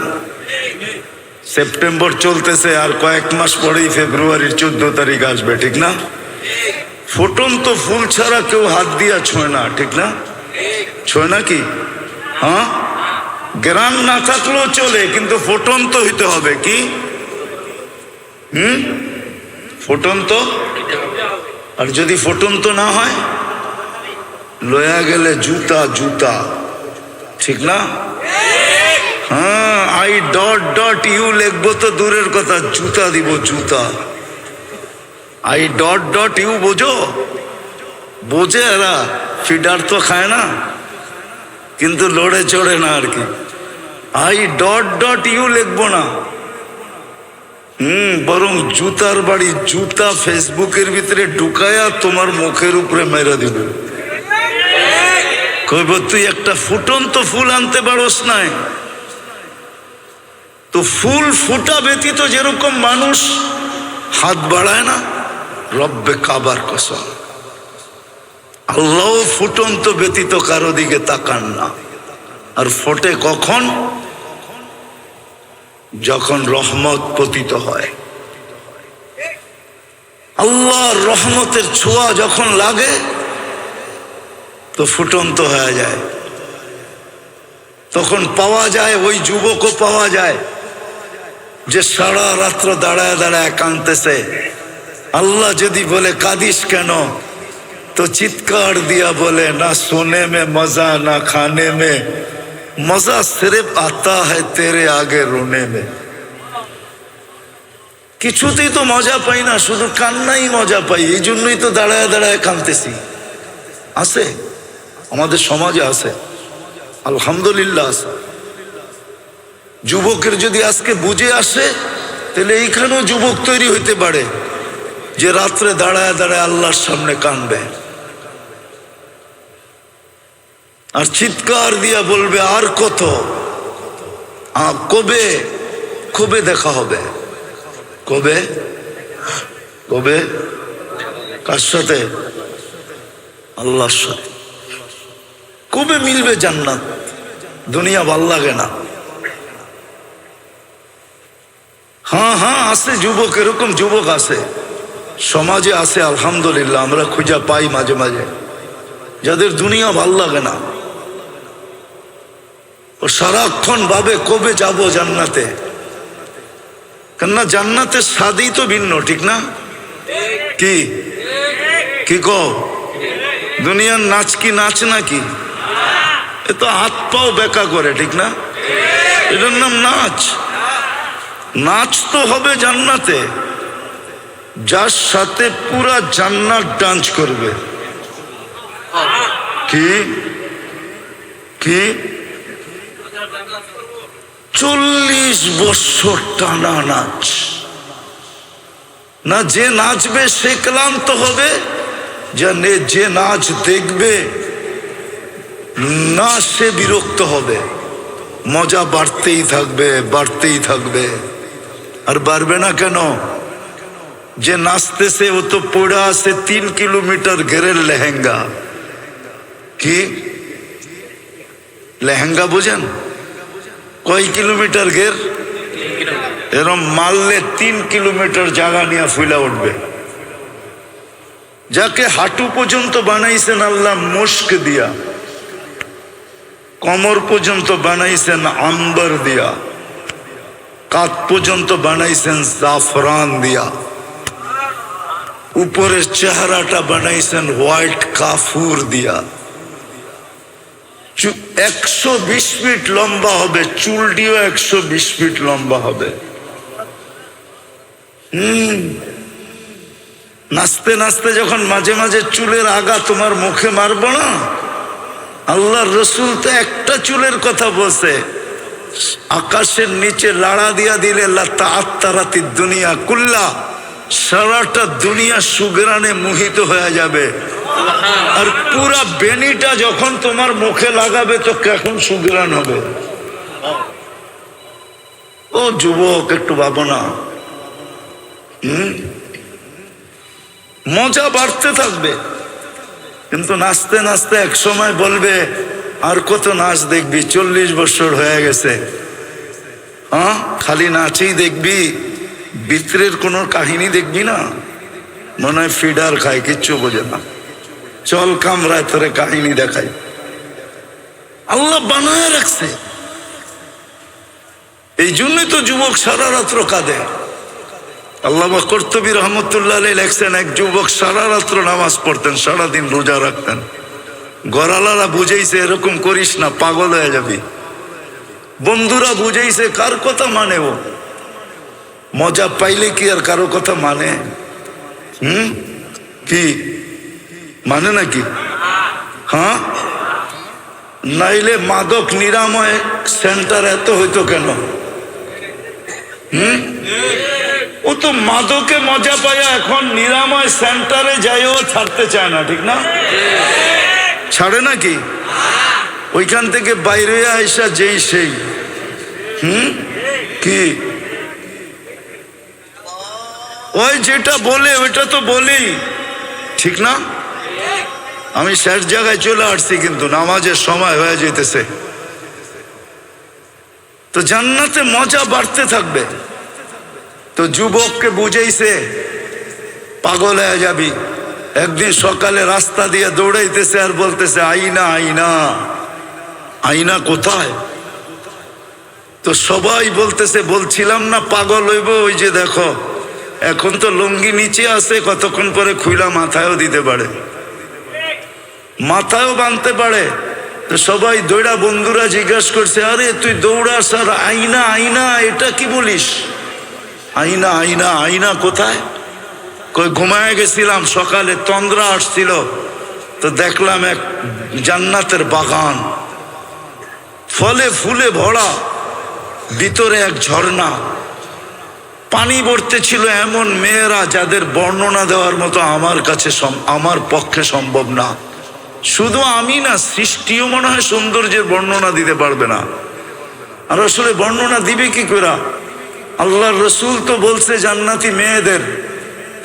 সেপ্টেম্বর চলতেছে, আর কয়েক মাস পরেই ফেব্রুয়ারির 14 তারিখ আসবে, ঠিক না? ফুটন্ত ফুল ছাড়া কেউ হাত দিয়া ছোঁয় না, ঠিক না? ছোঁয় না কি? হ্যাঁ, গ্রাম না থাকলেও চলে, কিন্তু ফুটন্ত হইতে হবে। কি ফুটন্ত? আর যদি ফুটন্ত না হয়, লয়া গেলে জুতা, জুতা, ঠিক না? হ্যাঁ, আই ডট ডট ইউ লিখবো তো দূরের কথা, জুতা দিব, জুতা। আই ডট ডট ইউ বোঝো? বোঝে এরা, ফিডার তো খায় না। কিন্তু লড়ে চড়ে না আর কি। I.U লিখবো না, বরং জুতার বাড়ি, জুতা ফেসবুকের ভিতরে ঢুকায়া তোমার মুখের উপরে মেরা দিবে। কইব তুই একটা ফুটন্ত ফুল আনতে পারস নাই, তো ফুল ফুটা ব্যতীত যেরকম মানুষ হাত বাড়ায় না, রব্বে কাবার কসম আল্লাহ ফুটন্ত ব্যতীত কারো দিকে তাকান না। আর ফোটে কখন? যখন রহমত পতিত হয়, আল্লাহর রহমতের ছোঁয়া যখন লাগে তো ফুটন্ত হয়ে যায়। তখন পাওয়া যায়, ওই যুবকও পাওয়া যায় যে সারা রাত্র দাঁড়ায় দাঁড়ায় কাঁদতেছে। আল্লাহ যদি বলে কাঁদিস কেন, তো চিৎকার দিয়া বলে না সোনে মে মজা না খানে মে মজা, সির্ফ আতা है तेरे आगे रोने में। কিছুতেই তো মজা পাই না, শুধু কান্নাই মজা পাই, এই জন্যই তো দাঁড়ায় দাঁড়ায় কাঁদতেছি। আছে আমাদের সমাজে, আছে আলহামদুলিল্লাহ আছে। যুবকের যদি আজকে বুঝে আসে, তাহলে এইখানেও যুবক তৈরি হইতে পারে যে রাত্রে দাঁড়ায় দাঁড়ায় আল্লাহর সামনে কাঁদবে আর চিৎকার দিয়া বলবে আর কত, কবে কবে দেখা হবে, কবে কবে, কার সাথে? আল্লাহর সাথে। কবে মিলবে জান্নাত? দুনিয়া ভাল লাগে না। হ্যাঁ আছে যুবক, এরকম যুবক আছে সমাজে, আছে আলহামদুলিল্লাহ, আমরা খুঁজে পাই মাঝে মাঝে, যাদের দুনিয়া ভাল লাগে না। ও সারাক্ষণ ভাবে কবে যাব জান্নাতে, কেননা জান্নাতের স্বাদই তো ভিন্ন, ঠিক না? কি কি কও? দুনিয়ার নাচ কি নাচ নাকি? এ তো হাত পাও বেকা করে, ঠিক না? এটার নাম নাচ। নাচ তো হবে জান্নাতে, যার সাথে পুরা জান্নাত ডান্স করবে। কি কি 40 বছর টানা নাচ না? যে নাচবে সে ক্লান্ত হবে, যে নাচ দেখবে না সে বিরক্ত হবে। মজা বাড়তেই থাকবে, বাড়তেই থাকবে। আর বাড়বে না কেন? যে নাচতেছে ও তো পড়ে আছে 3 কিলোমিটার ঘেরের লেহেঙ্গা। কি লেহেঙ্গা বোঝেন? কয় কিলোমিটার ঘের? এরম মারলে 3 কিলোমিটার জায়গা নিয়ে ফুলা উঠবে। যাকে হাঁটু পর্যন্ত বানাইছেন আল্লাহ মুস্ক দিয়া, কমর পর্যন্ত বানাইছেন আম্বার দিয়া, কাঁধ পর্যন্ত বানাইছেন জাফরান দিয়া, উপরের চেহারাটা বানাইছেন হোয়াইট কাফুর দিয়া। 120 ফিট লম্বা হবে, চুলটিও 120 ফিট লম্বা হবে। নাচতে নাচতে যখন মাঝে মাঝে চুলের আগা তোমার মুখে মারবো না, আল্লাহর রসুল তো একটা চুলের কথা বলছে, আকাশের নিচে লাড়া দিয়া দিলে লাতাআত্তারাতি দুনিয়া কুল্লা, সারাটা দুনিয়া সুগ্রানে মোহিত হয়ে যাবে। আর পুরা বেনিটা যখন তোমার মুখে লাগাবে তো কখন সুগ্রান হবে। ও যুবক একটু ভাবো না। মজা বাড়তে থাকবে, কিন্তু নাচতে নাচতে এক সময় বলবে আর কত নাচ দেখবি, 40 বছর হয়ে গেছে। খালি নাচেই দেখবি, ভিতরের কোনো কাহিনী দেখবি না। মনে হয় ফিডার খায়, কিচ্ছু বোঝে না। চল কামরায় তোরে কাহিনী দেখাই। আল্লাহ বানায় রাখছে, এই জন্যই তো যুবক সারা রাত্র কাঁদে। আল্লামা কর্তুবী রহমতুল্লাহ আলাইহি লেখছেন, এক যুবক সারা রাত্র নামাজ পড়তেন, সারাদিন রোজা রাখতেন। গড়ালারা বুঝাইছে এরকম করিস না, পাগল হয়ে যাবি। বন্ধুরা বুঝাইছে, কার কথা মানে ও? মজা পাইলে কি আর কারো কথা মানে? কি মানে নাকি? নাইলে মাদক নিরাময় সেন্টার এত হইতো কেন? ও তো মাদকে মজা পায়, এখন নিরাময় সেন্টারে যাইও ছাড়তে চায় না, ঠিক না? ছাড়ে নাকি? ওইখান থেকে বাইরে আইসা যেই সেই কি ওই যেটা বলে ওইটা তো বলি, ঠিক না? আমি শেষ জায়গায় চলে আসছি, কিন্তু নামাজের সময় হয়ে যেতেছে। তো জান্নাতে মজা বাড়তে থাকবে। তো যুবককে বুঝাইছে পাগল হয়ে যাবি। একদিন সকালে রাস্তা দিয়ে দৌড়াইতেছে আর বলতেছে আইনা আইনা আইনা কোথায়? তো সবাই বলতেছে বলছিলাম না পাগল হইব, ওই যে দেখো এখন তো লুঙ্গি নিচে আছে, কতক্ষণ পরে খুইলা মাথায়ও দিতে পারে, মাথায়ও বাঁধতে পারে। তো সবাই দৌড়া, বন্ধুরা জিজ্ঞাসা করছে আরে তুই দৌড়াস আর আইনা আইনা এটা কি বলিস? আইনা আইনা আইনা কোথায়? কই ঘুমায় গেছিলাম, সকালে তন্দ্রা আসছিল, তো দেখলাম এক জান্নাতের বাগান, ফলে ফুলে ভরা, ভিতরে এক ঝর্ণা, পানি ভরতে ছিল এমন মেয়েরা যাদের বর্ণনা দেওয়ার মতো আমার পক্ষে সম্ভব না। শুধু আমি না, সৃষ্টিও মনে হয় সৌন্দর্যের বর্ণনা দিতে পারবে না। আর আসলে বর্ণনা দিবে কি করে? আল্লাহর রসুল তো বলছে জান্নাতি মেয়েদের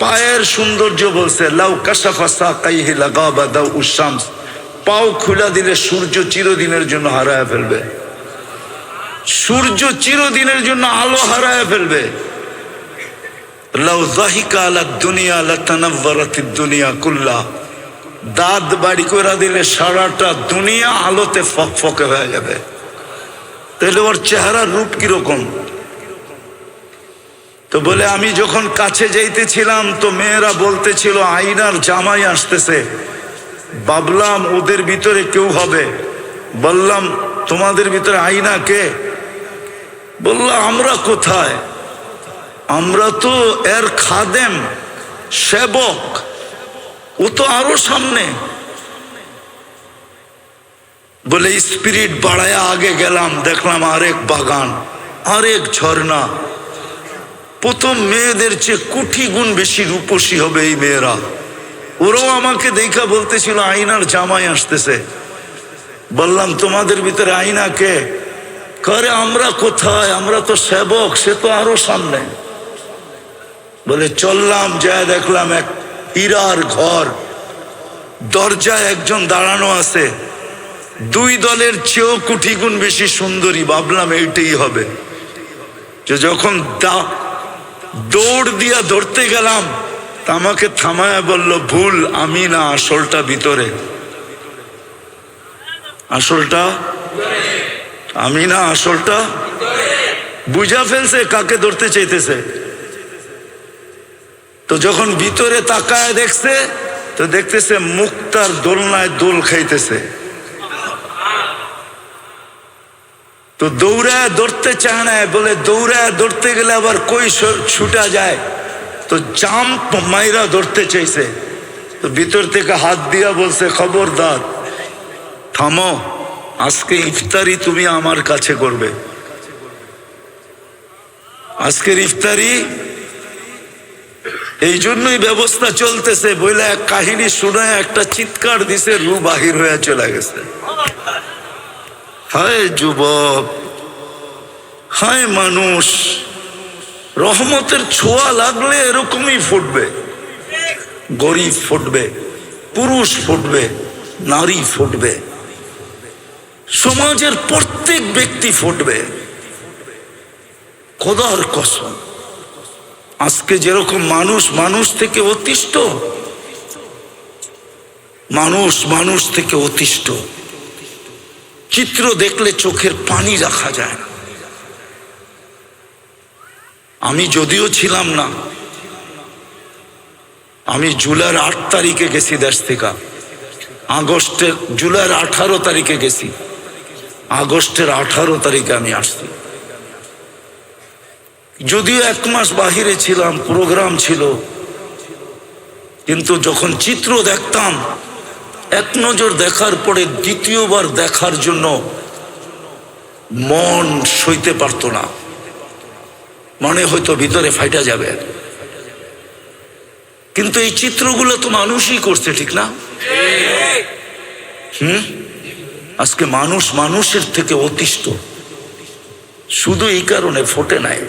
পায়ের সৌন্দর্য বলছে, লাউ কাশাফা সাকাইহি লাগাবা দাউ উশামস, পাও খুলা দিলে সূর্য চিরদিনের জন্য হারায় ফেলবে, সূর্য চিরদিনের জন্য আলো হারায় ফেলবে। লাউ যাহিকা আলা দুনিয়া লাতানাওয়ারাতিদ দুনিয়া কুল্লা, দাঁত বাড়ি করে দিলে সারাটা দুনিয়া আলোতে ফকফকে হয়ে যাবে। তাহলে ওর চেহারার রূপ কিরকম? তো বলে আমি যখন কাছে যাইতেছিলাম তো মেয়েরা বলতেছিল আইনার জামাই আসতেছে, ভাবলাম ওদের ভিতরে কেউ হবে। বললাম তোমাদের ভিতরে আইনা কে? বলল আমরা কোথায়, আমরা তো এর খাদেম, সেবক, ও তো আরো সামনে। বলে স্পিরিট বাড়ায় আগে গেলাম, দেখলাম আরেক বাগান, আরেক ঝর্ণা। প্রথম মেয়েদের চেয়ে কোটি গুণ বেশি রূপসী হবে এই মেয়েরা। ওরাও আমাকে দেখা বলতেছিল আইনার জামাই আসতেছে। বললাম তোমাদের ভিতরে আইনা কে? করে আমরা কোথায়, আমরা তো সেবক, সে তো আরো সামনে। বলে চললাম, যা দেখলাম এক হীরার ঘর, দরজায় একজন দাঁড়ানো আছে, দুই দলের চেয়েও কোটি গুণ বেশি সুন্দরী। ভাবলাম এইটাই হবে। যে যখন দৌড় দিয়া ধরতে গেলাম, তা আমাকে থামায় বলল ভুল, আমি না, আসলটা ভিতরে, আসলটা আমি না, আসলটা। বুঝা ফেলছে কাকে ধরতে চাইতেছে। তো যখন ভিতরে তাকায় দেখছে, তো দেখতেছে মুক্তার দোলনায় দোল খাইতেছে। তো দৌড়ায় ধরতে চায় না, বলে দৌড়ায় ধরতে গেলে আবার কই ছুটা যায়, তো জাম্প মাইরা ধরতে চাইছে। তো ভিতর থেকে হাত দিয়া বলছে খবরদার, থামো, আজকে ইফতারি তুমি আমার কাছে করবে, আজকের ইফতারি এই জন্যই ব্যবস্থা চলতেছে। বইলে এক কাহিনী শোনায় একটা চিৎকার দিছে, রু বাহির হয়ে চলে গেছে। হায় যুবক, হায় মানুষ, রহমতের ছোঁয়া লাগলে এরকমই ফুটবে। গরিব ফুটবে, পুরুষ ফুটবে, নারী ফুটবে, সমাজের প্রত্যেক ব্যক্তি ফুটবে। খোদার কসম, আজকে যেরকম মানুষ মানুষ থেকে অতিষ্ঠ, মানুষ থেকে অতিষ্ঠ, চিত্র দেখলে চোখের পানি রাখা যায় না। আমি যদিও ছিলাম না, আমি জুলাইয়ের 8 তারিখে গেছি দেশ থেকে, জুলাইয়ের 18 তারিখে গেছি, আগস্টের 18 তারিখে আমি আসছি। যদিও 1 মাস বাহিরে ছিলাম, প্রোগ্রাম ছিল, কিন্তু যখন চিত্র দেখতাম এক নজর দেখার পরে দ্বিতীয়বার দেখার জন্য মন সইতে পারতো না, মনে হয়তো ভিতরে ফাইটা যাবে। কিন্তু এই চিত্রগুলো তো মানুষই করছে, ঠিক না? আজকে মানুষ মানুষের থেকে অতিষ্ঠ, শুধু এই কারণে ফোটে নাই।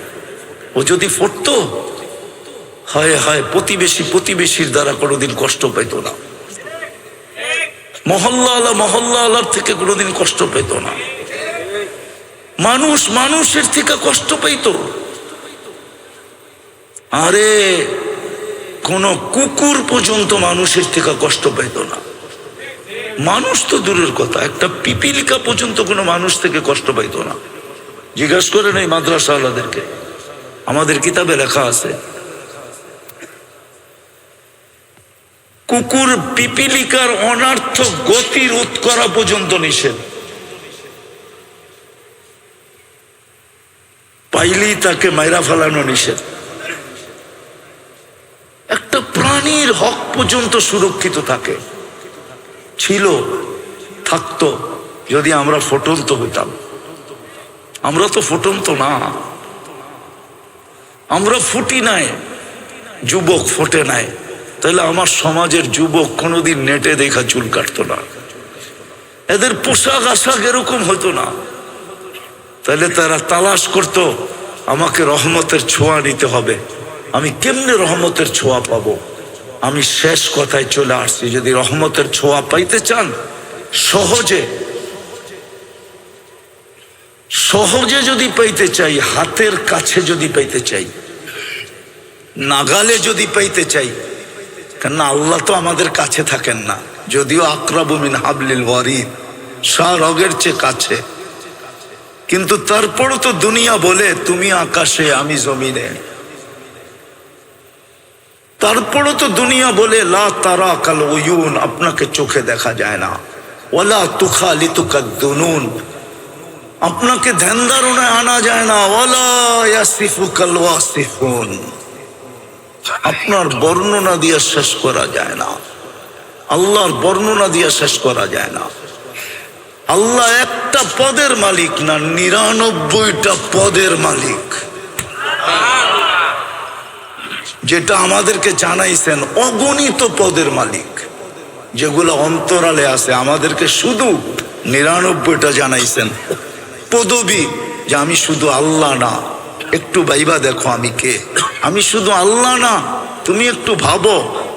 ও যদি ফুটতো, হায় হায়, প্রতিবেশীর দ্বারা কোনোদিন কষ্ট পেত না, মহল্লা আলার থেকে কোনোদিন কষ্ট পেত না, মানুষ মানুষের থেকে কষ্ট পেত। আরে কোন কুকুর পর্যন্ত মানুষের থেকে কষ্ট পেত না। মানুষ তো দূরের কথা, একটা পিপিলিকা পর্যন্ত কোনো মানুষ থেকে কষ্ট পাইতো না। জিজ্ঞাসা করেন এই মাদ্রাসাওয়ালাদেরকে, আমাদের কিতাবে লেখা আছে কুকুর পিপিলিকার অনার্থক গতি রোধ করা পর্যন্ত নিষেধ, পাইলেই তাকে মাইরা ফেলানো নিষেধ। একটা প্রাণীর হক পর্যন্ত সুরক্ষিত থাকে, ছিল, থাকতো যদি আমরা ফুটন্ত হইতাম। আমরা তো ফুটন্ত না, আমরা ফুটি নাই, যুবক ফোটে নাই। তাহলে আমার সমাজের যুবক কোনোদিন নেটে দেখা চুল কাটতো না, এদের পোশাক আশাক এরকম হতো না। তাহলে তারা তালাশ করত আমাকে রহমতের ছোঁয়া নিতে হবে। আমি কেমনে রহমতের ছোঁয়া পাবো? আমি শেষ কথায় চলে আসছি, যদি রহমতের ছোঁয়া পাইতে চান, সহজে যদি পাইতে চাই, হাতের কাছে যদি পাইতে চাই, নাগালে যদি পাইতে চাই, কেননা আল্লাহ তো আমাদের কাছে থাকেন না, যদিও আকরাবু মিন হাবলিল ওয়ারিদ, রগের চেয়ে কাছে, কিন্তু তারপরও তো দুনিয়া বলে তুমি আকাশে আমি জমিনে। তারপরও তো দুনিয়া বলে লা তারা কাল উয়ুন, আপনাকে চোখে দেখা যায় না, ওয়ালা তুখালিতুকাদ দুনুন, আপনাকে ধ্যান ধারণায় আনা যায় না, ওয়ালা ইয়াসিফুকাল ওয়াসিফুন, আপনার বর্ণনা দিয়ে শেষ করা যায় না, আল্লাহর বর্ণনা দিয়ে শেষ করা যায় না। আল্লাহ একটা পদের মালিক না, 99টা পদের মালিক, যেটা আমাদেরকে জানাইছেন, অগণিত পদের মালিক, যেগুলো অন্তরালে আছে। আমাদেরকে শুধু 99টা জানাইছেন পদবী, যে আমি শুধু আল্লাহ না, একটু ভাইবা দেখো আমি কে। আমি শুধু আল্লাহ না, তুমি একটু ভাবো,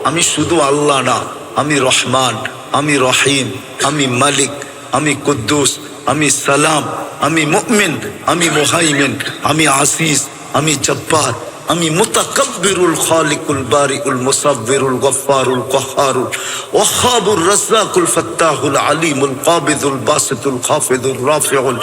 আমি শুধু আল্লাহ না, আমি রহমান, আমি রহিম, আমি মালিক, আমি কুদ্দুস, আমি সালাম, আমি মুমিন, আমি মুহাইমিন, আমি আসিস, আমি জব্বার, আমি মুতাকাব্বিরুল খালিকুল বারিউল মুসাব্বিরুল গফফারুল কহ্হারুল ওয়াহ্হাবুর রাজ্জাকুল ফাত্তাহুল আলিমুল কাবিদুল বাসিতুল খাফিদুর রাফিউল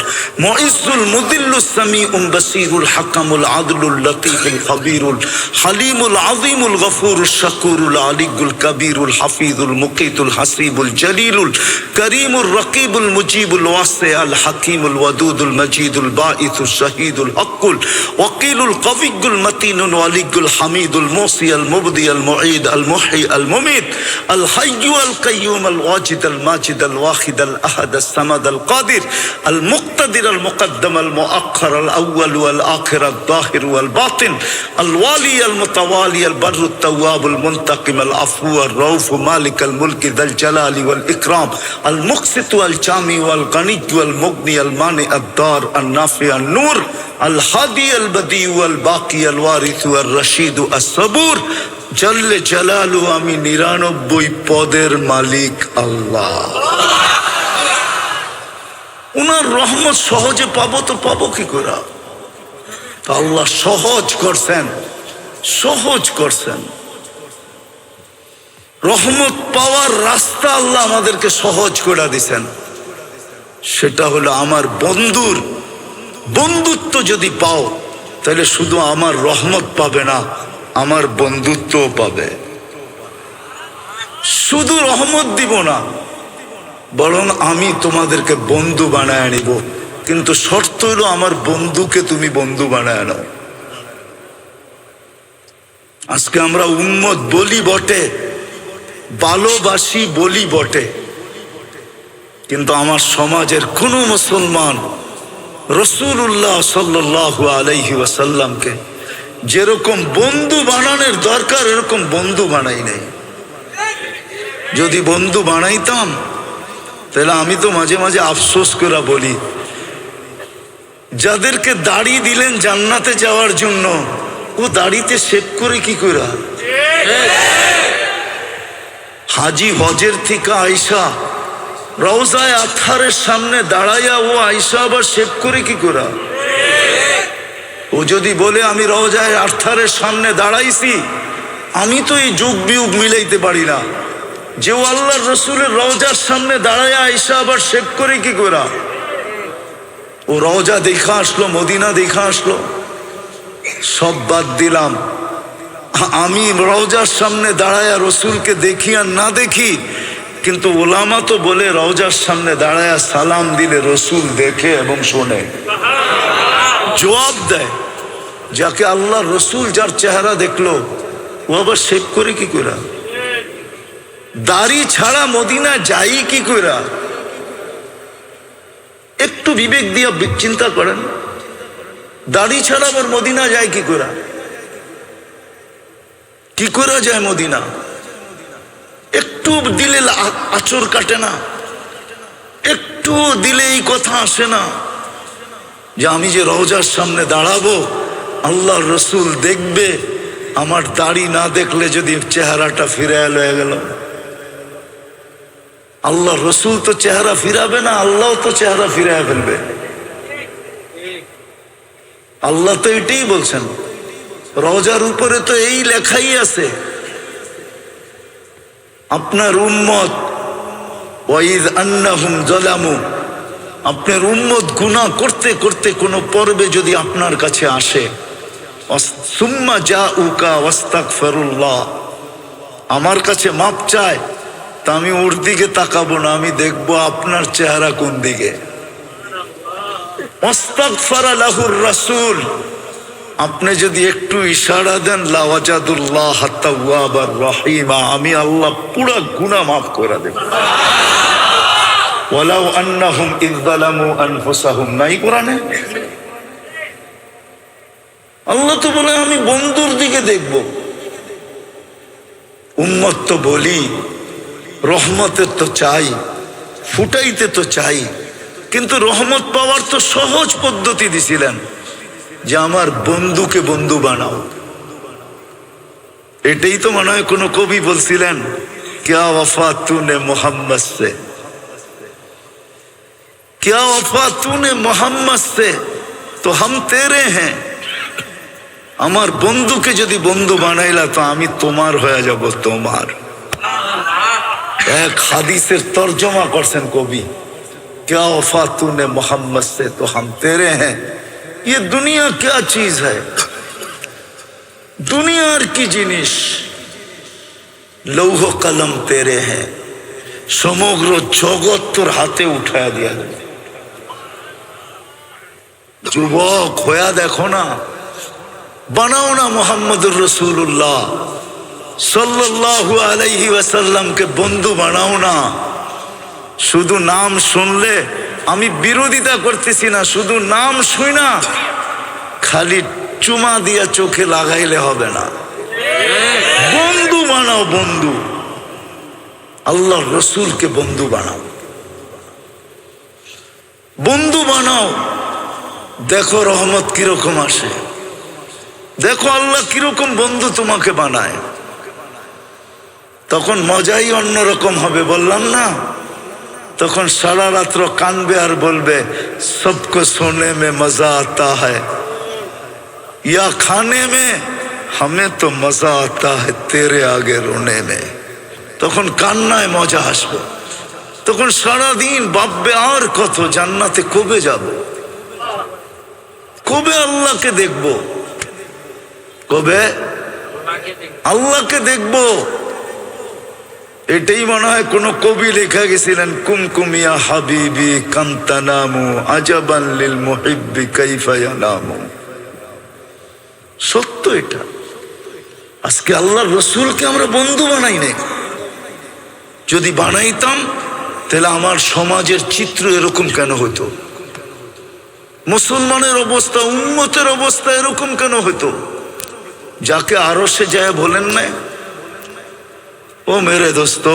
মুইজ্জুল মুদিল্লুস সামিউল বাসিরুল হাকামুল আদলুল লতীফুল খাবীরুল হালিমুল আযীমুল গফুরুশ শাকুরুল আলিয়ুল কবীরুল হাফিজুল মুকিতুল হাসিবুল জলিলুল করিমুর রকিবুল মুজিবুল ওয়াসিউল হাকিমুল ওয়াদুদুল মজিদুল বাঈসুশ শাহীদুল হকুল ওয়াকিলুল কবিয়্যুল মতিন الولي الحميد الموصي المبدي المعيد المحيي المميت الحي القيوم الواجد الماجد الواحد الأحد الصمد القادر المقتدر المقدم المؤخر الأول والآخر الظاهر والباطن الوالي المتوالي البر التواب المنتقم العفو الرؤوف مالك الملك ذا الجلال والإكرام المقسط والجامع والغني والمغني المانع الدار النافع النور الهادي البديع والباقي الوارث والرشيد الصبور জল্লে জালালু, আমি 99 পদের মালিক আল্লাহ। উনার রহমত সহজে পাবো তো পাবো কি করে? আল্লাহ সহজ করছেন। রহমত পাওয়ার রাস্তা আল্লাহ আমাদেরকে সহজ করে দিছেন। সেটা হলো আমার বন্ধুত্ব যদি পাও, তাহলে শুধু আমার রহমত পাবে না, আমার বন্ধুত্বও পাবে। শুধু রহমত দিব না, বরং আমি তোমাদেরকে বন্ধু বানায় নিব। কিন্তু শর্ত হলো আমার বন্ধুকে তুমি বন্ধু বানায় নাও। আজকে আমরা উম্মত বলি বটে, ভালোবাসি বলি বটে, কিন্তু আমার সমাজের কোনো মুসলমান রাসূলুল্লাহ সাল্লাল্লাহু আলাইহি ওয়াসাল্লামকে যেরকম বন্ধু বানানোর দরকার এরকম বন্ধু বানাই নাই। যদি বন্ধু বানাইতাম তাহলে আমি তো মাঝে মাঝে আফসোস করে বলি, যাদেরকে দাড়ি দিলেন জান্নাতে যাওয়ার জন্য, ও দাড়িতে শেভ করে কি করে? হাজি হজের থেকে আইসা রওজায়ে আতহারের সামনে দাঁড়াইয়া ও আইসা আবার শেভ করে কি করে? ও যদি বলে আমি রওজায়ে আতহারের সামনে দাঁড়াইছি, আমি তো এই যুগ বিয়োগ মিলাইতে পারি না যে ও আল্লাহর রসুলের রওজার সামনে দাঁড়াইয়া আইসা আবার শেভ করে কি করে? ও রওজা দেখা আসলো, মদিনা দেখা আসলো, সব বাদ দিলাম। আমি রওজার সামনে দাঁড়ায়া রসুলকে দেখি আর না দেখি, কিন্তু ওলামা তো বলে রওজার সামনে দাঁড়ায়া সালাম দিলে রসুল দেখে এবং শোনে, জবাব দেয়। যাকে আল্লাহ রসুল যার চেহারা দেখলো ও আবার শেভ করে কি করে? দাড়ি ছাড়া মদিনা যাই কি করে? একটু বিবেক দিয়ে চিন্তা করেন, দাড়ি ছাড়া আবার মদিনা যায় কি করে? কি করে যায় মদিনা? একটু দিলে আঁচড় কাটে না? একটু দিলে এই কথা আসে না যে আমি যে রওজার সামনে দাঁড়াবো, আল্লাহর রসুল দেখবে, আমার দাড়ি না দেখলে যদি চেহারাটা ফিরে লয়ে গেল? আল্লাহ রসুল তো চেহারা ফিরাবে না, আল্লাহ তো চেহারা ফিরায় ফেলবে। আল্লাহ তো এটাই বলছেন, রওজার উপরে তো এই লেখাই আছে, আপনার উম্মত ওয়াইদ আন্নাহুম জালামু, আপনার উম্মত গুনাহ করতে করতে কোনো পর্বে যদি আপনার কাছে আসে, সুম্মা জাউকা ওয়াস্তাগফিরুল্লাহ, আমার কাছে মাপ চায়, তা আমি ওর দিকে তাকাবো না, আমি দেখবো আপনার চেহারা কোন দিকে। ওয়াস্তাগফারা লাহুর রাসূল, আপনি যদি একটু ইশারা দেন, লাওয়াজাদুল্লাহ তাওয়াবার রহিমা, আমি আল্লাহ পুরো গুনাহ মাফ করে দেব। ওয়ালাউ আন্নাহুম ইয যালামু আনফুসাহুম, নাই কোরআনে? আল্লাহ তো বলে আমি বন্ধুর দিকে দেখব। উম্মত তো বলি রহমতের তো চাই, ফুটাইতে তো চাই, কিন্তু রহমত পাওয়ার তো সহজ পদ্ধতি দিছিলেন যে আমার বন্ধুকে বন্ধু বানাও। এটাই তো মনে হয় কোনো কবি বলছিলেন, ক্যা ওয়াফা তুনে মোহাম্মদ সে, ক্যা ওয়াফা তুনে মোহাম্মদ সে তো হাম তেরে হ্যাঁ। আমার বন্ধুকে যদি বন্ধু বানাইলা তো আমি তোমার হয়ে যাব, তোমার। এক হাদিসের তর্জমা করছেন কবি, क्या वफा तूने मोहम्मद से तो हम तेरे हैं। ये दुनिया क्या चीज है? दुनियार की जिनिस, लौह कलम तेरे हैं, সমগ্র জগৎ তোর হাতে উঠায়া দিয়া যাবে। যুবক হইয়া দেখো না, বানাও না মোহাম্মদুর রাসূলুল্লাহ সাল্লাল্লাহু আলাইহি ওয়াসাল্লামকে বন্ধু বানাও না। শুধু নাম শুনলে, আমি বিরোধিতা করতেছি না, শুধু নাম শুই না খালি চুমা দিয়া চোখে লাগাইলে হবে না, বন্ধু বানাও, বন্ধু। আল্লাহর রসুলকে বন্ধু বানাও, বন্ধু বানাও। দেখো রহমত কিরকম আসে, দেখো আল্লাহ কিরকম বন্ধু তোমাকে বানায়, তখন মজাই অন্যরকম হবে। বললাম না, তখন সারা রাত্র কানবে আর বলবে সবকো সোনে মে মজা আতা হ্যায়, ইয়া খানে মে হমে তো মজা আতা হ্যায় তেরে আগে রোনে মে। তখন কান্নায় মজা আসবে, তখন সারাদিন ভাববে আর কত জান্নাতে কবে যাব, কবে আল্লাহকে দেখব, কবে আল্লাহকে দেখব। এটাই মনে হয় কোন কবি লেখা গেছিলেন, কুমকুমিয়া হাবিবি কান্তানামু আজাবান লিল মুহিব্বি কাইফা ইয়ানামু। সত্য এটা। আজকে আল্লাহর রসুলকে আমরা বন্ধু বানাই নাই। যদি বানাইতাম তাহলে আমার সমাজের চিত্র এরকম কেন হতো? মুসলমানের অবস্থা, উম্মতের অবস্থা এরকম কেন হতো? যাকে আরশে যায় বলেন না, ও মেরে দোস্ত,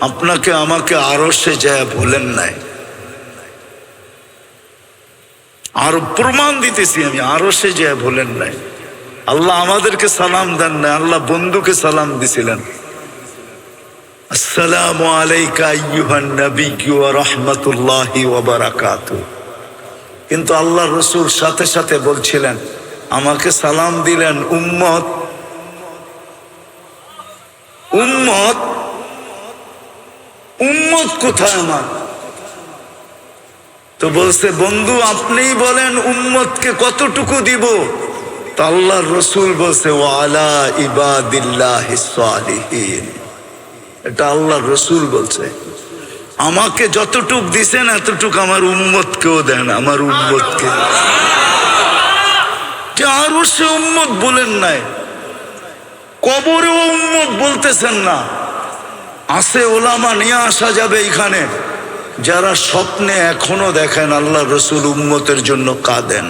আপনাকে আমাকে আরশে যায় বলেন নাই। আর প্রমাণ দিতেছি আমি, আরশে যায় বলেন নাই। আল্লাহ আমাদেরকে সালাম দেন না, আল্লাহ বন্ধুকে সালাম দিছিলেন, আসসালামু আলাইকা আইয়ুহান নাবিয়্যু ওয়া রাহমাতুল্লাহি ওয়া বারাকাতুহু। কিন্তু আল্লাহ রসুল সাথে সাথে বলছিলেন, আমাকে সালাম দিলেন উম্মত, উম্মত, উম্মত কোথায় আমার? তো বলছে, বন্ধু আপনিই বলেন উম্মতকে কতটুকু দিব? তো আল্লাহর রসুল বলছে, ওয়া আলা ইবাদিল্লাহিস সালিহিন। এটা আল্লাহর রসুল বলছে, আমাকে যতটুক দিছেন এতটুক আমার উম্মতকেও দেন, আমার উম্মতকে। আরো সে উম্মত বলেন নাই, কবরেও উম্মত বলতেছেন না। আছে ওলামা নিয়ে আসা যাবে এখানে, যারা স্বপ্নে এখনো দেখেন আল্লাহ রসুল উম্মতের জন্য কাঁদেন।